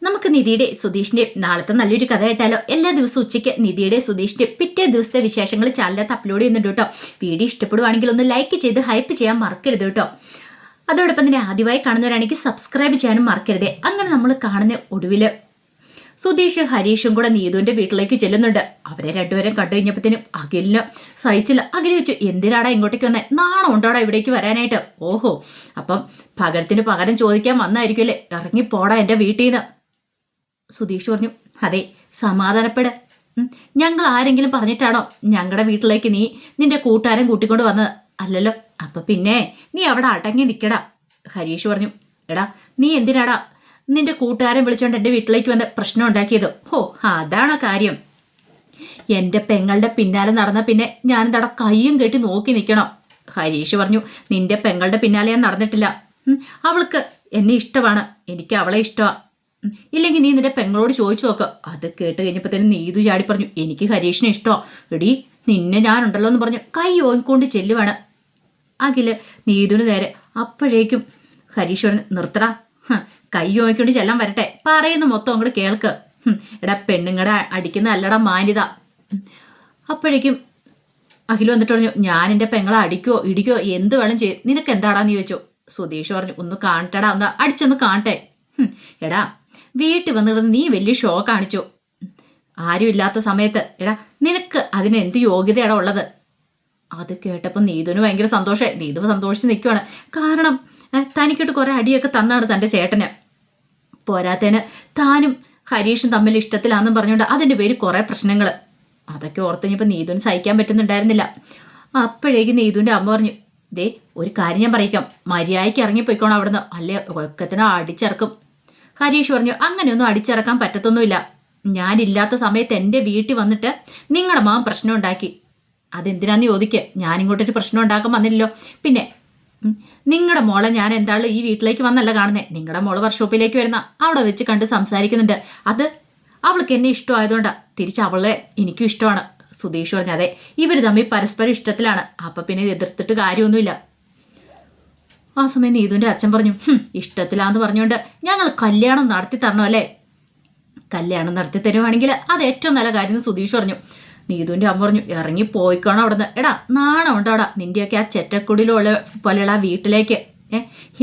നമുക്ക് നിധിയുടെ സുധീഷിന്റെ നാളത്തെ നല്ലൊരു കഥ കേട്ടാലോ? എല്ലാ ദിവസവും ഉച്ചയ്ക്ക് നിധിയുടെ സുധീഷിന്റെ പിറ്റേ ദിവസത്തെ വിശേഷങ്ങൾ ചാനലിനകത്ത് അപ്ലോഡ് ചെയ്യുന്നുണ്ട് കേട്ടോ. വീഡിയോ ഇഷ്ടപ്പെടുവാണെങ്കിൽ ഒന്ന് ലൈക്ക് ചെയ്ത് ഹൈപ്പ് ചെയ്യാൻ മറക്കരുത് കേട്ടോ. അതോടൊപ്പം തന്നെ ആദ്യമായി കാണുന്നവരാണെങ്കിൽ സബ്സ്ക്രൈബ് ചെയ്യാനും മറക്കരുതേ. അങ്ങനെ നമ്മൾ കാണുന്ന ഒടുവില് സുധീഷ് ഹരീഷും കൂടെ നീതുവിന്റെ വീട്ടിലേക്ക് ചെല്ലുന്നുണ്ട്. അവരെ രണ്ടുപേരും കണ്ടു കഴിഞ്ഞപ്പോഴത്തേനും അഖിലിന് സഹിച്ചില്ല. അഖിൽ വെച്ചു, എന്തിനാടാ ഇങ്ങോട്ടേക്ക് വന്നേ? നാണം ഉണ്ടോടാ ഇവിടേക്ക് വരാനായിട്ട്? ഓഹോ, അപ്പം പകരത്തിന് പകരം ചോദിക്കാൻ വന്നായിരിക്കുമല്ലേ? ഇറങ്ങിപ്പോടാ എൻ്റെ വീട്ടിൽ നിന്ന്. സുധീഷ് പറഞ്ഞു, അതെ, സമാധാനപ്പെട്. ഞങ്ങൾ ആരെങ്കിലും പറഞ്ഞിട്ടാണോ ഞങ്ങളുടെ വീട്ടിലേക്ക് നീ നിന്റെ കൂട്ടുകാരൻ കൂട്ടിക്കൊണ്ട് വന്നത്? അല്ലല്ലോ. അപ്പൊ പിന്നെ നീ അവിടെ അടങ്ങി നിൽക്കടാ. ഹരീഷ് പറഞ്ഞു, എടാ നീ എന്തിനാടാ നിന്റെ കൂട്ടുകാരൻ വിളിച്ചോണ്ട് എൻ്റെ വീട്ടിലേക്ക് വന്ന് പ്രശ്നം ഉണ്ടാക്കിയത്? ഹോ, അതാണോ കാര്യം? എൻ്റെ പെങ്ങളുടെ പിന്നാലെ നടന്ന പിന്നെ ഞാനെന്താടാ കയ്യും കെട്ടി നോക്കി നിൽക്കണോ? ഹരീഷ് പറഞ്ഞു, നിന്റെ പെങ്ങളുടെ പിന്നാലെ ഞാൻ നടന്നിട്ടില്ല. അവൾക്ക് എന്നെ ഇഷ്ടമാണ്, എനിക്ക് അവളെ ഇഷ്ടമാണ്. ഇല്ലെങ്കിൽ നീ നിന്റെ പെങ്ങളോട് ചോദിച്ചു നോക്ക്. അത് കേട്ട് കഴിഞ്ഞപ്പോൾ തന്നെ നീതു ചാടി പറഞ്ഞു, എനിക്ക് ഹരീഷിനെ ഇഷ്ടമോ? എടി നിന്നെ ഞാനുണ്ടല്ലോ എന്ന് പറഞ്ഞു കൈ ഓങ്ങിക്കൊണ്ട് ചെല്ലുവാണ് അഖില് നീതുവിന് നേരെ. അപ്പോഴേക്കും ഹരീഷ് പറഞ്ഞു, നിർത്തടാ, കൈ ഓങ്ങിക്കൊണ്ട് ചെല്ലാൻ വരട്ടെ, പറയുന്ന മൊത്തം അങ്ങോട്ട് കേൾക്ക്. എടാ പെണ്ണുങ്ങടെ അടിക്കുന്ന അല്ലടാ മാന്യത. അപ്പോഴേക്കും അഖിൽ വന്നിട്ട് പറഞ്ഞു, ഞാൻ എൻ്റെ പെങ്ങളെ അടിക്കോ ഇടിക്കോ എന്ത് വേണം ചെയ്യും, നിനക്ക് എന്താടാന്ന് ചോദിച്ചു. സുധീഷ് പറഞ്ഞു, ഒന്ന് കാണട്ടെടാ, ഒന്ന് അടിച്ചൊന്ന് കാണട്ടെ. എടാ വീട്ടിൽ വന്നിരുന്ന് നീ വലിയ ഷോ കാണിച്ചു. ആരും ഇല്ലാത്ത സമയത്ത് എടാ നിനക്ക് അതിന് എന്ത് യോഗ്യതയാടാ ഉള്ളത്? അത് കേട്ടപ്പോൾ നീതുവിന് ഭയങ്കര സന്തോഷമായി. നീതു സന്തോഷിച്ച് നിൽക്കുവാണ്. കാരണം തനിക്കിട്ട് കുറെ അടിയൊക്കെ തന്നാണ് തൻ്റെ ചേട്ടന്. പോരാത്തേന് താനും ഹരീഷും തമ്മിൽ ഇഷ്ടത്തിലാണെന്നും പറഞ്ഞുകൊണ്ട് അതിൻ്റെ പേര് കുറെ പ്രശ്നങ്ങൾ. അതൊക്കെ ഓർത്ത് കഴിഞ്ഞപ്പോൾ നീതുവിന് സഹിക്കാൻ പറ്റുന്നുണ്ടായിരുന്നില്ല. അപ്പോഴേക്കും നീതുവിൻ്റെ അമ്മ പറഞ്ഞു, ദേ ഒരു കാര്യം ഞാൻ പറയിക്കാം, മര്യാദയ്ക്ക് ഇറങ്ങിപ്പോയിക്കോണം അവിടുന്ന്, അല്ലേ ഒക്കത്തിനെ അടിച്ചിറക്കും. ഹരീഷ് പറഞ്ഞു, അങ്ങനെയൊന്നും അടിച്ചിറക്കാൻ പറ്റത്തൊന്നുമില്ല. ഞാനില്ലാത്ത സമയത്ത് എൻ്റെ വീട്ടിൽ വന്നിട്ട് നിങ്ങളുടെ മാം പ്രശ്നം ഉണ്ടാക്കി. അതെന്തിനാന്ന് ചോദിക്കുക, ഞാനിങ്ങോട്ടൊരു പ്രശ്നം ഉണ്ടാക്കാൻ വന്നില്ലല്ലോ. പിന്നെ നിങ്ങളുടെ മോളെ ഞാൻ എന്തായാലും ഈ വീട്ടിലേക്ക് വന്നല്ല കാണുന്നത്. നിങ്ങളുടെ മോള് വർക്ക്ഷോപ്പിലേക്ക് വരുന്ന അവിടെ വെച്ച് കണ്ട് സംസാരിക്കുന്നുണ്ട്. അത് അവൾക്ക് എന്നെ ഇഷ്ടമായതുകൊണ്ടാണ്. തിരിച്ച് അവളെ എനിക്കും ഇഷ്ടമാണ്. സുധീഷ് പറഞ്ഞു, അതെ, ഇവർ തമ്മിൽ പരസ്പരം ഇഷ്ടത്തിലാണ്. അപ്പം പിന്നെ എതിർത്തിട്ട് കാര്യമൊന്നുമില്ല. ആ സമയം നീതുവിൻ്റെ അച്ഛൻ പറഞ്ഞു, ഇഷ്ടത്തിലാന്ന് പറഞ്ഞുകൊണ്ട് ഞങ്ങൾ കല്യാണം നടത്തി തരണോ അല്ലേ? കല്യാണം നടത്തി തരുവാണെങ്കിൽ അത് ഏറ്റവും നല്ല കാര്യം എന്ന് സുധീഷ് പറഞ്ഞു. നീതുവിൻ്റെ അമ്മ പറഞ്ഞു, ഇറങ്ങി പോയിക്കോണം അവിടുന്ന്. എടാ നാണം ഉണ്ടോടാ നിൻ്റെയൊക്കെ ആ ചെറ്റക്കുടിയിലുള്ള പോലെയുള്ള ആ വീട്ടിലേക്ക്?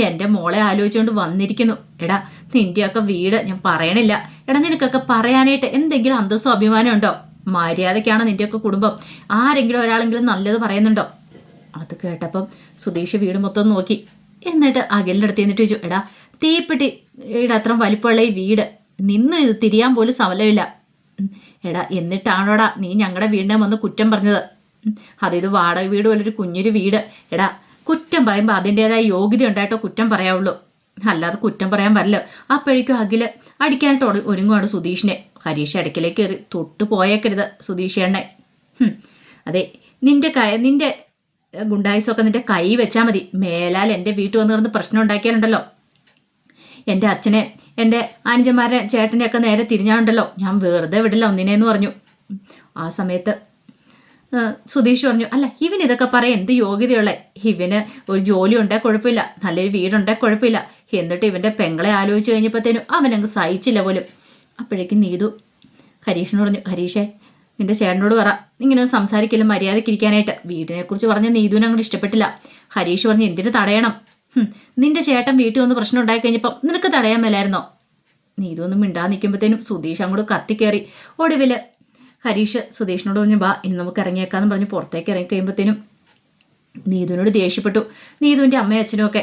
എൻ്റെ മോളെ ആലോചിച്ചുകൊണ്ട് വന്നിരിക്കുന്നു. എടാ നിൻ്റെയൊക്കെ വീട് ഞാൻ പറയണില്ല. എടാ നിനക്കൊക്കെ പറയാനായിട്ട് എന്തെങ്കിലും അന്തസ്സോ അഭിമാനം ഉണ്ടോ? മര്യാദയ്ക്കാണ് നിൻ്റെയൊക്കെ കുടുംബം? ആരെങ്കിലും ഒരാളെങ്കിലും നല്ലത് പറയുന്നുണ്ടോ? അത് കേട്ടപ്പം സുധീഷ് വീട് മൊത്തം നോക്കി. എന്നിട്ട് അഖിലിൻ്റെ അടുത്ത് എന്നിട്ട് ചോദിച്ചു, എടാ തീപ്പെട്ടിയുടെ അത്ര വലിപ്പമുള്ള ഈ വീട് നിന്ന് ഇത് തിരിയാൻ പോലും സമലമില്ല. എടാ എന്നിട്ടാണോടാ നീ ഞങ്ങളുടെ വീടിനെ വന്ന് കുറ്റം പറഞ്ഞത്? ഇത് വാടക വീട് പോലൊരു കുഞ്ഞൊരു വീട്. എടാ കുറ്റം പറയുമ്പോൾ അതിൻ്റെതായ യോഗ്യത ഉണ്ടായിട്ടോ കുറ്റം പറയാവുള്ളൂ, അല്ലാതെ കുറ്റം പറയാൻ വരല്ലോ. അപ്പോഴേക്കും അഖില് അടിക്കാനായിട്ട് ഒരുങ്ങുവാണ് സുധീഷിനെ. ഹരീഷ് ഇടയ്ക്കിലേക്ക് കയറി, തൊട്ട് പോയേക്കരുത് സുധീഷ് എണ്ണെ. അതെ, നിന്റെ ഗുണ്ടായുസൊക്കെ നിന്റെ കൈ വെച്ചാൽ മതി. മേലാൽ എൻ്റെ വീട്ടിൽ വന്ന് കിടന്ന് പ്രശ്നം ഉണ്ടാക്കിയാലുണ്ടല്ലോ, എൻ്റെ അച്ഛനെ എൻ്റെ അനുജന്മാരെ ചേട്ടനെയൊക്കെ നേരെ തിരിഞ്ഞാണ്ടല്ലോ, ഞാൻ വെറുതെ വിടില്ല ഒന്നിനെന്ന് പറഞ്ഞു. ആ സമയത്ത് സുധീഷ് പറഞ്ഞു, അല്ല ഇവൻ ഇതൊക്കെ പറയാൻ എന്ത് യോഗ്യതയുള്ള? ഇവന് ഒരു ജോലി ഉണ്ടാൽ കുഴപ്പമില്ല, നല്ലൊരു വീടുണ്ടാൽ കുഴപ്പമില്ല. എന്നിട്ട് ഇവൻ്റെ പെങ്ങളെ ആലോചിച്ച് കഴിഞ്ഞപ്പോഴത്തേനും അവനങ്ങ് സഹിച്ചില്ല പോലും. അപ്പോഴേക്കും നീതു ഹരീഷിനോട് പറഞ്ഞു, ഹരീഷേ നിന്റെ ചേട്ടനോട് പറ ഇങ്ങനെ സംസാരിക്കില്ല, മര്യാദയ്ക്ക് ഇരിക്കാനായിട്ട്. വീടിനെക്കുറിച്ച് പറഞ്ഞ നീതുവിനെ അങ്ങോട്ട് ഇഷ്ടപ്പെട്ടില്ല. ഹരീഷ് പറഞ്ഞു, എന്തിനു തടയണം? നിന്റെ ചേട്ടൻ വീട്ടിൽ വന്ന് പ്രശ്നം ഉണ്ടായി കഴിഞ്ഞപ്പം നിനക്ക് തടയാൻ മേലായിരുന്നോ? നീതു ഒന്നും മിണ്ടാതെ നിൽക്കുമ്പോഴത്തേനും സുധീഷ് അങ്ങോട്ട് കത്തിക്കയറി. ഒടുവിൽ ഹരീഷ് സുധീഷിനോട് പറഞ്ഞു, ബാ ഇനി നമുക്ക് ഇറങ്ങിയേക്കാന്ന് പറഞ്ഞ് പുറത്തേക്ക് ഇറങ്ങി കഴിയുമ്പോഴത്തേനും നീതുവിനോട് ദേഷ്യപ്പെട്ടു. നീതുവിൻ്റെ അമ്മയും അച്ഛനും ഒക്കെ,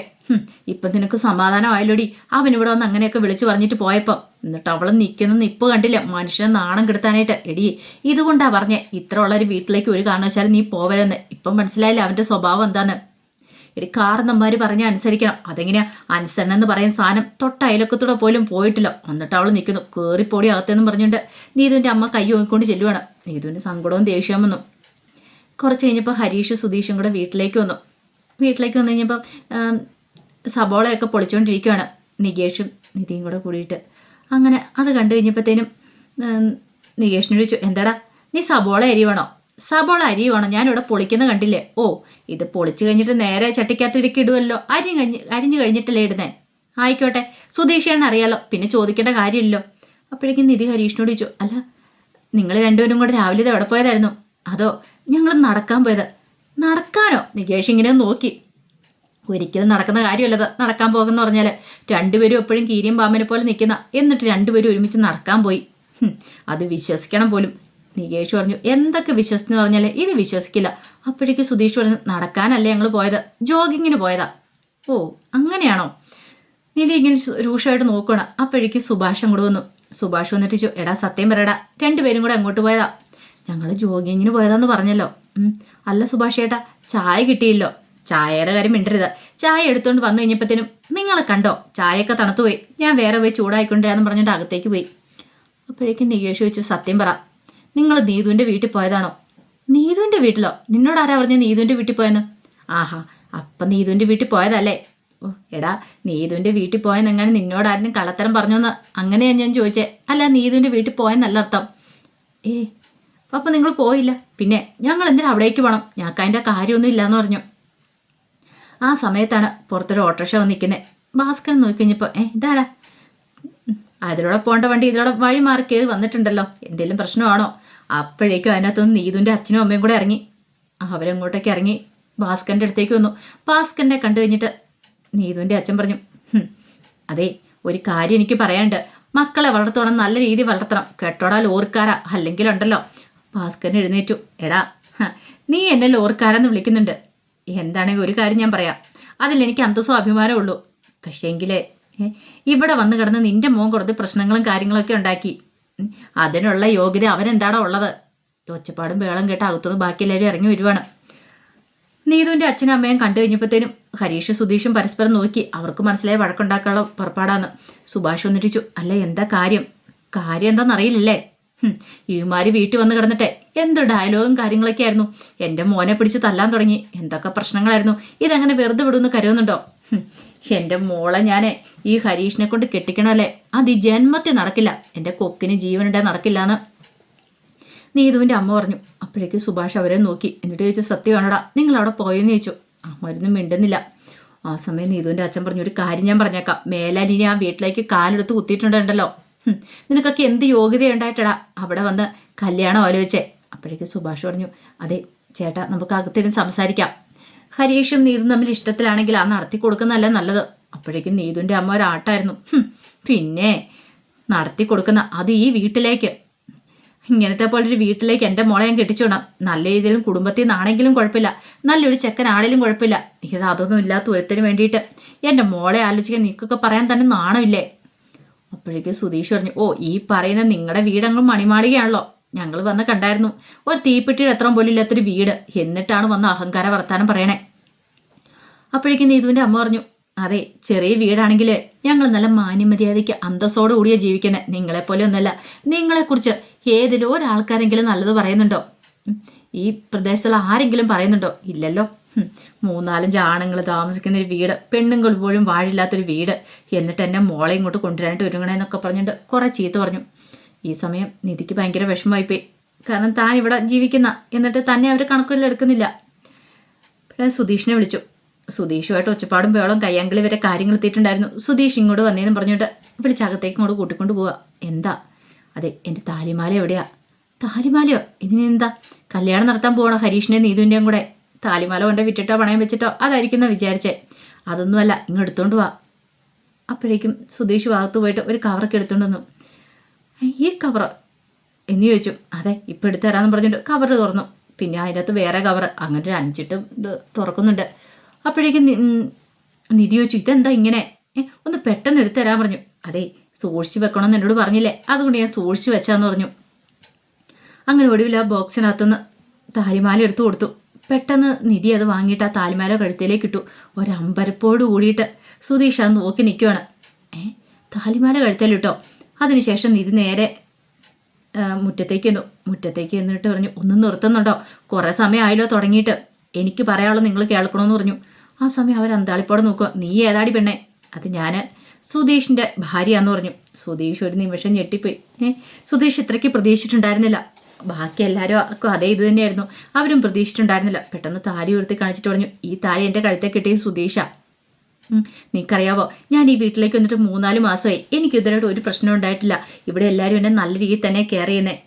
ഇപ്പം നിനക്ക് സമാധാനമായല്ലോടി, അവനിവിടെ വന്ന് അങ്ങനെയൊക്കെ വിളിച്ചു പറഞ്ഞിട്ട് പോയപ്പം. എന്നിട്ട് അവൾ നിൽക്കുന്ന നിപ്പ് കണ്ടില്ല, മനുഷ്യനെ നാണം കെടുത്താനായിട്ട്. എടി ഇതുകൊണ്ടാ പറഞ്ഞേ ഇത്ര ഉള്ളൊരു വീട്ടിലേക്ക് ഒരു കാരണവശാലും നീ പോവരെന്ന്. ഇപ്പം മനസ്സിലായില്ല അവൻ്റെ സ്വഭാവം എന്താന്ന്. എടി കാരണന്മാർ പറഞ്ഞാൽ അനുസരിക്കണം. അതെങ്ങനെയാ അനുസരണം എന്ന് പറയുന്ന സാധനം തൊട്ട അയലക്കത്തൂടെ പോലും പോയിട്ടില്ല. എന്നിട്ട് അവൾ നിൽക്കുന്നു, കയറിപ്പോടി അകത്തെന്നും പറഞ്ഞുകൊണ്ട് നീതുവിൻ്റെ അമ്മ കൈ ഓങ്ങിക്കൊണ്ട് ചെല്ലുവാണ്. നീതുവിൻ്റെ സങ്കടവും ദേഷ്യവും വന്നു. കുറച്ച് കഴിഞ്ഞപ്പോൾ ഹരീഷ് സുധീഷും കൂടെ വീട്ടിലേക്ക് വന്നു. വീട്ടിലേക്ക് വന്നു കഴിഞ്ഞപ്പോൾ സബോളയൊക്കെ പൊളിച്ചുകൊണ്ടിരിക്കുകയാണ് നികേഷും നിധിയും കൂടെ കൂടിയിട്ട്. അങ്ങനെ അത് കണ്ടു കഴിഞ്ഞപ്പോഴത്തേനും നികേഷിനോട് ചോദിച്ചു, എന്താടാ നീ സബോള അരിവാണോ? സബോള അരിവാണോ? ഞാനിവിടെ പൊളിക്കുന്ന കണ്ടില്ലേ? ഓ ഇത് പൊളിച്ചു കഴിഞ്ഞിട്ട് നേരെ ചട്ടിക്കകത്ത് ഇടുക്കി ഇടുമല്ലോ, അരിഞ്ഞു കഴിഞ്ഞിട്ടല്ലേ ഇടുന്നേ? ആയിക്കോട്ടെ, സുധീഷാണെന്ന് അറിയാലോ, പിന്നെ ചോദിക്കേണ്ട കാര്യമില്ലല്ലോ. അപ്പോഴേക്കും നിധി ഹരീഷിനോട് ചോദിച്ചു, അല്ല നിങ്ങൾ രണ്ടുപേരും കൂടെ രാവിലെ ഇത് എവിടെ പോയതായിരുന്നു? അതോ ഞങ്ങൾ നടക്കാൻ പോയത്? നടക്കാനോ? നികേഷ് ഇങ്ങനെ നോക്കി. ഒരിക്കലും നടക്കുന്ന കാര്യമല്ലത് നടക്കാൻ പോകുന്ന പറഞ്ഞാൽ. രണ്ടുപേരും എപ്പോഴും കീരിയും പാമ്പിനെ പോലെ നിൽക്കുന്ന, എന്നിട്ട് രണ്ടുപേരും ഒരുമിച്ച് നടക്കാൻ പോയി. അത് വിശ്വസിക്കണം പോലും. നികേഷ് പറഞ്ഞു, എന്തൊക്കെ വിശ്വസിച്ചെന്ന് പറഞ്ഞാൽ ഇത് വിശ്വസിക്കില്ല. അപ്പോഴേക്ക് സുധീഷ് പറഞ്ഞു, നടക്കാനല്ലേ ഞങ്ങൾ പോയത്, ജോഗിങ്ങിന് പോയതാ. ഓ അങ്ങനെയാണോ? നിധി ഇങ്ങനെ രൂക്ഷമായിട്ട് നോക്കണം. അപ്പോഴേക്ക് സുഭാഷ് അങ്ങോട്ട് വന്നു. സുഭാഷ് വന്നിട്ട് ചോ, എടാ സത്യം പറയടാ, രണ്ടുപേരും കൂടെ അങ്ങോട്ട് പോയതാ. ഞങ്ങൾ ജോഗിങ്ങിന് പോയതാന്ന് പറഞ്ഞല്ലോ. അല്ല സുഭാഷ് ചേട്ടാ, ചായ കിട്ടിയില്ലോ. ചായയുടെ കാര്യം മിണ്ടരുത്. ചായ എടുത്തുകൊണ്ട് വന്നു കഴിഞ്ഞപ്പോഴത്തേനും നിങ്ങളെ കണ്ടോ, ചായയൊക്കെ തണുത്തുപോയി, ഞാൻ വേറെ പോയി ചൂടായിക്കൊണ്ടിരാന്ന് പറഞ്ഞിട്ട് അകത്തേക്ക് പോയി. അപ്പോഴേക്കും നികേഷ് ചോദിച്ചു, സത്യം പറ, നിങ്ങൾ നീതുവിൻ്റെ വീട്ടിൽ പോയതാണോ? നീതുവിൻ്റെ വീട്ടിലോ? നിന്നോട് ആരാ പറഞ്ഞ നീതുവിൻ്റെ വീട്ടിൽ പോയെന്ന്? ആഹാ, അപ്പം നീതുവിൻ്റെ വീട്ടിൽ പോയതല്ലേ? ഓ എടാ, നീതുവിൻ്റെ വീട്ടിൽ പോയെന്നെങ്ങനെ നിന്നോടാരും കള്ളത്തരം പറഞ്ഞോന്ന് അങ്ങനെയാണ് ഞാൻ ചോദിച്ചേ. അല്ല നീതുവിൻ്റെ വീട്ടിൽ പോയെന്നല്ല അർത്ഥം. അപ്പം നിങ്ങൾ പോയില്ല, പിന്നെ ഞങ്ങൾ എന്തിനാ അവിടേക്ക് പോകണം? ഞങ്ങൾക്ക് അതിൻ്റെ കാര്യമൊന്നും ഇല്ലയെന്ന് പറഞ്ഞു. ആ സമയത്താണ് പുറത്തൊരു ഓട്ടോറിക്ഷ വന്ന് നിൽക്കുന്നത്. ഭാസ്കരൻ നോക്കിക്കഴിഞ്ഞപ്പോൾ ഇതാരാ? അതിലൂടെ പോകേണ്ട വണ്ടി ഇതിലൂടെ വഴി മാറി കയറി വന്നിട്ടുണ്ടല്ലോ, എന്തെങ്കിലും പ്രശ്നമാണോ? അപ്പോഴേക്കും അതിനകത്തൊന്ന് നീതുവിൻ്റെ അച്ഛനും അമ്മയും കൂടെ ഇറങ്ങി. അവരങ്ങോട്ടേക്ക് ഇറങ്ങി ഭാസ്കരൻ്റെ അടുത്തേക്ക് വന്നു. ഭാസ്കരനെ കണ്ടു കഴിഞ്ഞിട്ട് നീതുവിൻ്റെ അച്ഛൻ പറഞ്ഞു, അതെ ഒരു കാര്യം എനിക്ക് പറയാനുണ്ട്, മക്കളെ വളർത്തോണം, നല്ല രീതിയിൽ വളർത്തണം കേട്ടോടാ ലോറിക്കാരാ, അല്ലെങ്കിലുണ്ടല്ലോ. ഭാസ്കരൻ എഴുന്നേറ്റു. എടാ നീ എന്നെ ലോറിക്കാരെന്ന് വിളിക്കുന്നുണ്ട്, എന്താണെങ്കിൽ ഒരു കാര്യം ഞാൻ പറയാം, അതിലെനിക്ക് അന്തസ്സും അഭിമാനമേ ഉള്ളൂ. പക്ഷേങ്കിലേ ഇവിടെ വന്ന് കിടന്ന് നിന്റെ മോൻ കുറച്ച് പ്രശ്നങ്ങളും കാര്യങ്ങളൊക്കെ ഉണ്ടാക്കി, അതിനുള്ള യോഗ്യത അവനെന്താണോ ഉള്ളത്? ഒച്ചപ്പാടും ബേളം കേട്ട് അകത്തുനിന്ന് ബാക്കി എല്ലാവരും ഇറങ്ങി വരുവാണ്. നീതുവിൻ്റെ അച്ഛനും അമ്മയും കണ്ടു കഴിഞ്ഞപ്പോഴത്തേനും ഹരീഷ് സുധീഷും പരസ്പരം നോക്കി. അവർക്ക് മനസ്സിലായി വഴക്കുണ്ടാക്കാനുള്ള പുറപ്പാടാന്ന്. സുഭാഷ് വന്നിട്ടിച്ചു, അല്ല എന്താ കാര്യം? കാര്യം എന്താണെന്നറിയില്ലല്ലേ? ഇവന്മാര് വീട്ടിൽ വന്ന് കിടന്നിട്ടെ എന്ത് ഡയലോഗും കാര്യങ്ങളൊക്കെ ആയിരുന്നു. എൻ്റെ മോനെ പിടിച്ച് തല്ലാൻ തുടങ്ങി, എന്തൊക്കെ പ്രശ്നങ്ങളായിരുന്നു. ഇതങ്ങനെ വെറുതെ വിടുമെന്ന് കരുതുന്നുണ്ടോ? എൻ്റെ മോളെ ഞാൻ ഈ ഹരീഷിനെ കൊണ്ട് കെട്ടിക്കണമല്ലേ, അത് ഈ ജന്മത്തിൽ നടക്കില്ല, എൻ്റെ കൊക്കിന് ജീവനുണ്ടെ നടക്കില്ലാന്ന് നീതുവിൻ്റെ അമ്മ പറഞ്ഞു. അപ്പോഴേക്കും സുഭാഷ് അവരെ നോക്കി. എന്നിട്ട് ചോദിച്ചു, സത്യമാണോടാ നിങ്ങൾ അവിടെ പോയെന്ന് ചോദിച്ചു. അമ്മയൊന്നും മിണ്ടുന്നില്ല. ആ സമയം നീതുവിൻ്റെ അച്ഛൻ പറഞ്ഞു, ഒരു കാര്യം ഞാൻ പറഞ്ഞേക്കാം, മേലാലിനി ആ വീട്ടിലേക്ക് കാലെടുത്ത് കുത്തിയിട്ടുണ്ടല്ലോ, നിനക്കൊക്കെ എന്ത് യോഗ്യതയുണ്ടായിട്ടടാ അവിടെ വന്ന് കല്യാണം ആലോചിച്ചേ. അപ്പോഴേക്കും സുഭാഷ് പറഞ്ഞു, അതെ ചേട്ടാ, നമുക്ക് അകത്തിരുന്ന് സംസാരിക്കാം. ഹരീഷും നീതും തമ്മിൽ ഇഷ്ടത്തിലാണെങ്കിൽ ആ നടത്തി കൊടുക്കുന്നതല്ലേ നല്ലത്. അപ്പോഴേക്കും നീതുവിൻ്റെ അമ്മ ഒരാട്ടായിരുന്നു. പിന്നെ നടത്തി കൊടുക്കുന്ന അത് ഈ വീട്ടിലേക്ക്, ഇങ്ങനത്തെ പോലൊരു വീട്ടിലേക്ക് എൻ്റെ മോളെ ഞാൻ കെട്ടിച്ചുവിടാം. നല്ല രീതിയിലും കുടുംബത്തിൽ നിന്നാണെങ്കിലും കുഴപ്പമില്ല, നല്ലൊരു ചെക്കനാണെങ്കിലും കുഴപ്പമില്ല. ഇത് അതൊന്നും ഇല്ലാത്ത ഒരുത്തിന് വേണ്ടിയിട്ട് എൻ്റെ മോളെ ആലോചിക്കാൻ നിനക്കൊക്കെ പറയാൻ തന്നെ നാണമില്ലേ? അപ്പോഴേക്കും സുധീഷ് പറഞ്ഞു, ഓ ഈ പറയുന്ന നിങ്ങളുടെ വീടങ്ങളും മണിമാളികയാണല്ലോ, ഞങ്ങൾ വന്ന് കണ്ടായിരുന്നു. ഒരു തീപ്പെട്ടിയുടെ എത്ര പോലും ഇല്ലാത്തൊരു വീട്, എന്നിട്ടാണ് വന്ന് അഹങ്കാര വർത്താനം പറയണേ. അപ്പോഴേക്കും നീതുവിൻ്റെ അമ്മ പറഞ്ഞു, അതെ ചെറിയ വീടാണെങ്കിൽ ഞങ്ങൾ നല്ല മാന്യമര്യാദയ്ക്ക് അന്തസ്സോടു കൂടിയാണ് ജീവിക്കുന്നത്, നിങ്ങളെപ്പോലെ ഒന്നുമല്ല. നിങ്ങളെക്കുറിച്ച് ഏതിലും ഒരാൾക്കാരെങ്കിലും നല്ലത് പറയുന്നുണ്ടോ? ഈ പ്രദേശത്തുള്ള ആരെങ്കിലും പറയുന്നുണ്ടോ? ഇല്ലല്ലോ. 3-4 ആണുങ്ങൾ താമസിക്കുന്ന ഒരു വീട്, പെണ്ണുങ്ങൾ പോലും വാഴില്ലാത്തൊരു വീട്, എന്നിട്ട് എന്നെ മോളെ ഇങ്ങോട്ട് കൊണ്ടുവരാനായിട്ട് ഒരുങ്ങണേന്നൊക്കെ പറഞ്ഞിട്ട് കുറേ ചീത്ത പറഞ്ഞു. ഈ സമയം നിധിക്ക് ഭയങ്കര വിഷമമായിപ്പോയി. കാരണം താൻ ഇവിടെ ജീവിക്കുന്ന, എന്നിട്ട് തന്നെ അവർ കണക്കുകളിൽ എടുക്കുന്നില്ല. പിന്നെ സുധീഷിനെ വിളിച്ചു. സുധീഷുമായിട്ട് ഒച്ചപ്പാടും ബേളം കയ്യാങ്കളി വരെ കാര്യങ്ങൾ എത്തിയിട്ടുണ്ടായിരുന്നു. സുധീഷ് ഇങ്ങോട്ട് വന്നേന്ന് പറഞ്ഞിട്ട് വിളിച്ചകത്തേക്ക് ഇങ്ങോട്ട് കൂട്ടിക്കൊണ്ട് പോവുക. എന്താ? അതെ എൻ്റെ താലിമാല എവിടെയാ? താലിമാലയോ? ഇതിനെന്താ? കല്യാണം നടത്താൻ പോകണോ ഹരീഷിൻ്റെയും നീതുവിൻ്റെയും കൂടെ? താലിമാല കൊണ്ട് വിറ്റിട്ടോ പണയം വെച്ചിട്ടോ അതായിരിക്കുന്ന വിചാരിച്ചേ. അതൊന്നുമല്ല, ഇങ്ങ് എടുത്തോണ്ട് പോവാ. അപ്പോഴേക്കും സുധീഷ് ഭാഗത്ത് പോയിട്ട് ഒരു കവറൊക്കെ എടുത്തോണ്ട് വന്നു. ഈ കവർ എന്ന് ചോദിച്ചു. അതെ ഇപ്പം എടുത്തു തരാമെന്ന് പറഞ്ഞിട്ട് കവർ തുറന്നു. പിന്നെ അതിനകത്ത് വേറെ കവർ, അങ്ങനെ ഒരു 5 ഇത് തുറക്കുന്നുണ്ട്. അപ്പോഴേക്കും നിധി ചോദിച്ചു, ഇതെന്താ ഇങ്ങനെ? ഒന്ന് പെട്ടെന്ന് എടുത്തു തരാൻ പറഞ്ഞു. അതെ സൂക്ഷിച്ച് വെക്കണമെന്ന് എന്നോട് പറഞ്ഞില്ലേ, അതുകൊണ്ട് ഞാൻ സൂക്ഷിച്ച് വെച്ചാന്ന് പറഞ്ഞു. അങ്ങനെ ഒടുവിൽ ആ ബോക്സിനകത്തുനിന്ന് താലിമാല എടുത്തു കൊടുത്തു. പെട്ടെന്ന് നിധി അത് വാങ്ങിയിട്ട് ആ താലിമാല കഴുത്തിലേക്ക് ഇട്ടു. ഒരമ്പരപ്പോട് കൂടിയിട്ട് സുധീഷ് അത് നോക്കി നിൽക്കുവാണ്. താലിമാല കഴുത്തേലിട്ടോ. അതിനുശേഷം നിധി നേരെ മുറ്റത്തേക്ക് എന്നിട്ട് പറഞ്ഞു, ഒന്നും നിർത്തുന്നുണ്ടോ? കുറേ സമയമായല്ലോ തുടങ്ങിയിട്ട്, എനിക്ക് പറയാനുള്ളത് നിങ്ങൾ കേൾക്കണമെന്ന് പറഞ്ഞു. ആ സമയം അവർ അന്താളിപ്പോടെ നോക്കുക. നീ ഏതാടി പെണ്ണേ? അത് ഞാൻ സുധീഷിൻ്റെ ഭാര്യയാന്ന് പറഞ്ഞു. സുധീഷ് ഒരു നിമിഷം ഞെട്ടിപ്പോയി. സുധീഷ് ഇത്രയ്ക്ക് പ്രതീക്ഷിച്ചിട്ടുണ്ടായിരുന്നില്ല. ബാക്കി എല്ലാവരും അതേ ഇത് തന്നെയായിരുന്നു, അവരും പ്രതീക്ഷിച്ചിട്ടുണ്ടായിരുന്നില്ല. പെട്ടെന്ന് താലി ഉയർത്തി കാണിച്ചിട്ട് പറഞ്ഞു, ഈ താലി എൻ്റെ കഴുത്തെ കിട്ടിയത് സുധീഷാ. നിനക്കറിയാവോ, ഞാൻ ഈ വീട്ടിലേക്ക് വന്നിട്ട് 3-4 മാസമായി. എനിക്ക് ഇതുവരെയായിട്ട് ഒരു പ്രശ്നം ഉണ്ടായിട്ടില്ല. ഇവിടെ എല്ലാവരും എന്നെ നല്ല രീതിയിൽ തന്നെ കെയർ ചെയ്യുന്നത്.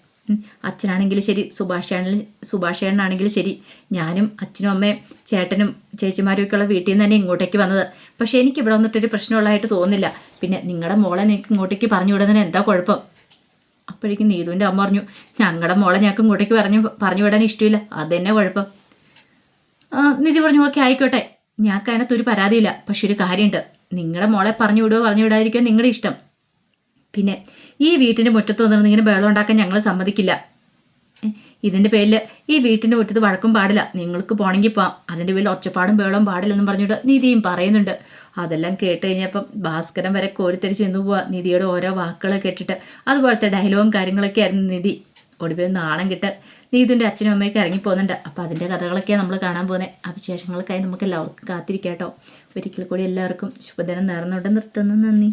അച്ഛനാണെങ്കിലും ശരി, സുഭാഷേട്ടനാണെങ്കിലും ശരി, ഞാനും അച്ഛനും അമ്മയും ചേട്ടനും ചേച്ചിമാരും ഒക്കെയുള്ള വീട്ടിൽ നിന്ന് തന്നെ ഇങ്ങോട്ടേക്ക് വന്നത്. പക്ഷേ എനിക്ക് ഇവിടെ വന്നിട്ടൊരു പ്രശ്നമുള്ളതായിട്ട് തോന്നുന്നില്ല. പിന്നെ നിങ്ങളുടെ മോളെ നിങ്ങൾക്ക് ഇങ്ങോട്ടേക്ക് പറഞ്ഞു വിടുന്നതിന് എന്താ കുഴപ്പം? അപ്പോഴേക്കും നീതുവിൻ്റെ അമ്മ പറഞ്ഞു, ഞങ്ങളുടെ മോളെ ഞങ്ങൾക്ക് ഇങ്ങോട്ടേക്ക് പറഞ്ഞു വിടാൻ ഇഷ്ടമില്ല, അത് തന്നെ കുഴപ്പം. നിധി പറഞ്ഞു, ഓക്കെ ആയിക്കോട്ടെ, ഞങ്ങൾക്ക് അതിനകത്തൊരു പരാതിയില്ല. പക്ഷെ ഒരു കാര്യമുണ്ട്, നിങ്ങളുടെ മോളെ പറഞ്ഞു വിടാതിരിക്കുക നിങ്ങളുടെ ഇഷ്ടം. പിന്നെ ഈ വീട്ടിൻ്റെ മുറ്റത്ത് വന്നിട്ട് ഇങ്ങനെ ബഹളം ഉണ്ടാക്കാൻ ഞങ്ങൾ സമ്മതിക്കില്ല. ഇതിൻ്റെ പേരിൽ ഈ വീട്ടിൻ്റെ മുറ്റത്ത് വഴക്കും പാടില്ല. നിങ്ങൾക്ക് പോകണമെങ്കിൽ പോവാം, അതിൻ്റെ പേരിൽ ഒച്ചപ്പാടും ബഹളവും പാടില്ലെന്നും പറഞ്ഞിട്ട് നിധിയും പറയുന്നുണ്ട്. അതെല്ലാം കേട്ട് കഴിഞ്ഞപ്പം ഭാസ്കരൻ വരെ കോരിത്തരിച്ച് നിന്ന് പോവാ നിധിയുടെ ഓരോ വാക്കുകൾ കേട്ടിട്ട്. അതുപോലത്തെ ഡയലോഗും കാര്യങ്ങളൊക്കെ ആയിരുന്നു നിധി. ഒടുവിൽ നാണം കിട്ട് നീതുവിൻ്റെ അച്ഛനും അമ്മയൊക്കെ ഇറങ്ങിപ്പോകുന്നുണ്ട്. അപ്പോൾ അതിൻ്റെ കഥകളൊക്കെയാണ് നമ്മൾ കാണാൻ പോകുന്നത്. ആ വിശേഷങ്ങൾക്കായി നമുക്ക് എല്ലാവർക്കും കാത്തിരിക്കാം കേട്ടോ. ഒരിക്കൽ കൂടി എല്ലാവർക്കും ശുഭദിനം നേർന്നുകൊണ്ട് നിർത്തുന്നു. നന്ദി.